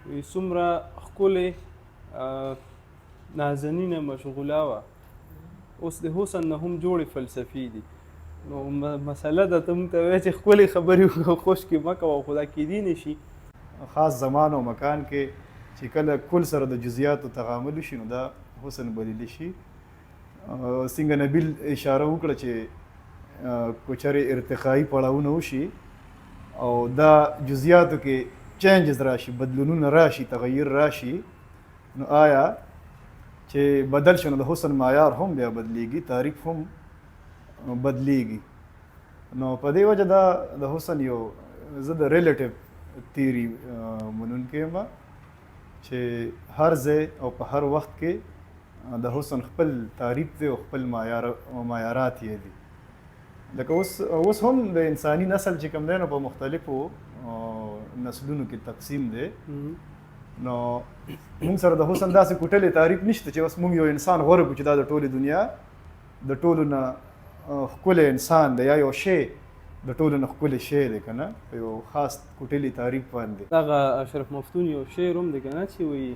وی څومره ښکلې نازنینه مشغوله وه، اوس د حسن نه هم جوړې فلسفي دي. نو مسله ده ته موږ ته وایې چې ښکلې خبرې خوشکې مه کوه، خو دا کیدی نه شي. خاص زمان او مکان کې چې کله کل سره د جزئیاتو تغامل وشي نو دا حسن بللی شي. څنګه نبیل اشاره وکړه چې که چېرې ارتقایي پړاوونه وشي او دا جزئیاتو کې چینجز راشي، بدلونونه راشي، تغیر راشي، نو آیا چې بدل شو نو د حسن معیار هم بیا بدلیږي، تعریف هم بدلیږي. نو په دې وجه دا د حسن یو زه د ریلیټیو تیوري منونکی یم چې هر ځای او په هر وخت کې د حسن خپل تعریف دی او خپل معیارات یې دي. لکه اوس هم د انساني نسل چې کوم دی نو په مختلفو نسلونو کې تقسیم دی. نو موږ سره د حسن داسې کوټلې تعریف نشته چې اوس موږ یو انسان غوره کړو چې دا د ټولې دنیا د ټولو نه ښکلی انسان دی یا یو شی د ټولو نه ښکلی شی دی که نه، په یو خاص کوټلې تعریف باندې. دغه اشرف مفتون یو شعر هم دی که نه چې وایي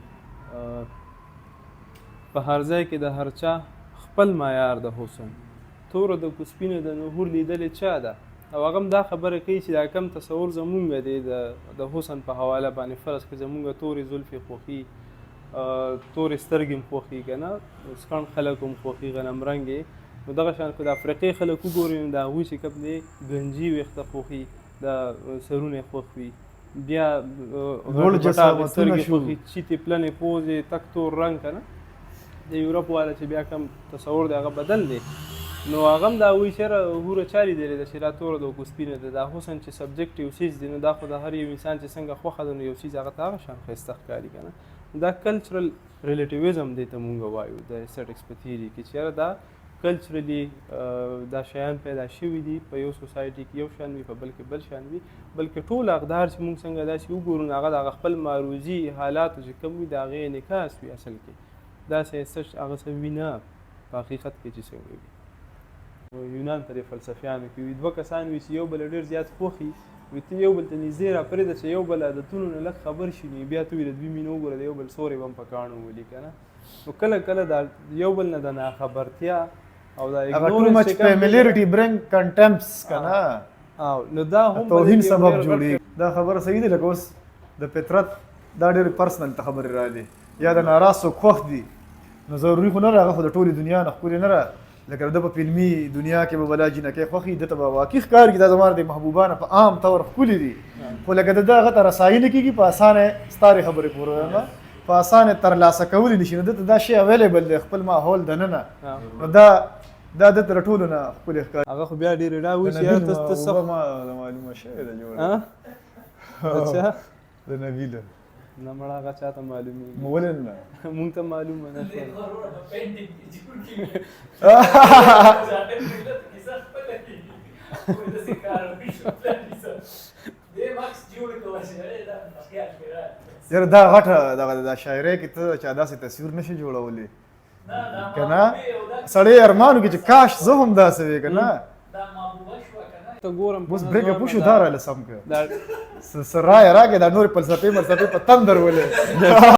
په هر ځای کې د هر چا خپل معیار د حسن، توره د کوسپینه د نهور لیدلې چا ده. او هغه هم دا خبره کوي چې دا کم تصور زمونږ دی د حسن په حواله باندې. فرض کړه زمونږ تورې زلفې خوښي، تورې سترګې هم خوښي که نه، سکڼ خلک هم خوښي، غنم رنګې. نو دغه شان که د افریقې خلک وګورئ نو د هغوی چې کوم دی ګنجي ویښته خوښي، د سرونه خوښ وي، بیا غټې سترګې خوښي، چیتې پلنې پوزې، تک تور رنګ که نه. د یورپ والا چې بیا کم تصور دی هغه بدل دی. نو هغه هم دا وایي چې یاره هوره چا لیدلې ده چې دا توره ده او کوسپینه ده. دا حسن چې سبجکټیو څیز دی نو دا خو د هر یو انسان چې څنګه خوښه ده نو یو څیز هغه ته هغه شان ښایسته ښکاري که نه. دا کلچرل ریلیټیویزم دی ته مونږ وایو د ایسټیټکس په تیوري کې چې یاره دا کلچرلی دا شیان پیدا شوي دي په یو سوسایټي کې یو شان وي، په بل کې بل شان وي، بلکې ټول اقدار چې مونږ څنګه داسې وګورو نو هغه د هغه خپل معروضي حالاتو چې کوم وي د هغې انعکاس وي. اصل کې داسې هغه څه وي نه په حقیقت کې چې څنګه وي. یونان ته د فلسفیانو کې وي دوه کسان وي چې یو بل ډېر زیات خوښي، وي ته یو بل ته نږدې راپرېږده چې یو بل عادتونو نه لږ خبر شي نو بیا ته وي د دوی مینه وګوره د یو بل سورې به هم په کاڼو ولي که نه. نو کله کله د یو بل نه د ناخبرتیا او دا ignorance familiarity bring contempts که نه، نو دا هم توهین سبب جوړېږي. دا خبره صحیح دی. لکه اوس د فطرت دا ډېرې پرسنل ته خبرې راغلې، یا د ناراض څوک خوښ دي نو ضروري خو نه هغه خو د ټولې دنیا نه ښکلې نه ده. لکه د په فلمي دنیا کې به بلا جینکۍ خوښي، ده ته به واقعي ښکاري دا زما د محبوبانه په عام طور ښکلي دي، خو لکه د ده هغه ته رسایي نه کېږي، په اسانه ستارې خبرې پورې په اسانه ترلاسه کولی نه شي. نو ده ته دا شی اویلیبل دی خپل ماحول دننه، نو دا ده ته د ټولو نه ښکلې ښکاري. هغه خو بیا ډېرې را وایي چې یاره ته څه معلومه شوې ده جوړه اچھا د نبیله نه مړه هغه چا ته معلومېږي، ولې نه مونږ ته معلومه نه شوه. یاره دا غټه دا شاعرۍ کې ته چا داسې تصویر نشي جوړولی که نه، سړی ارمانو کې چې کاش زه هم داسې وی که نه. ته ګورم اوس برېکه پوه شو دا راله سم کړه، څه رایه راکړې دا نورې فلسفې په تندر ولې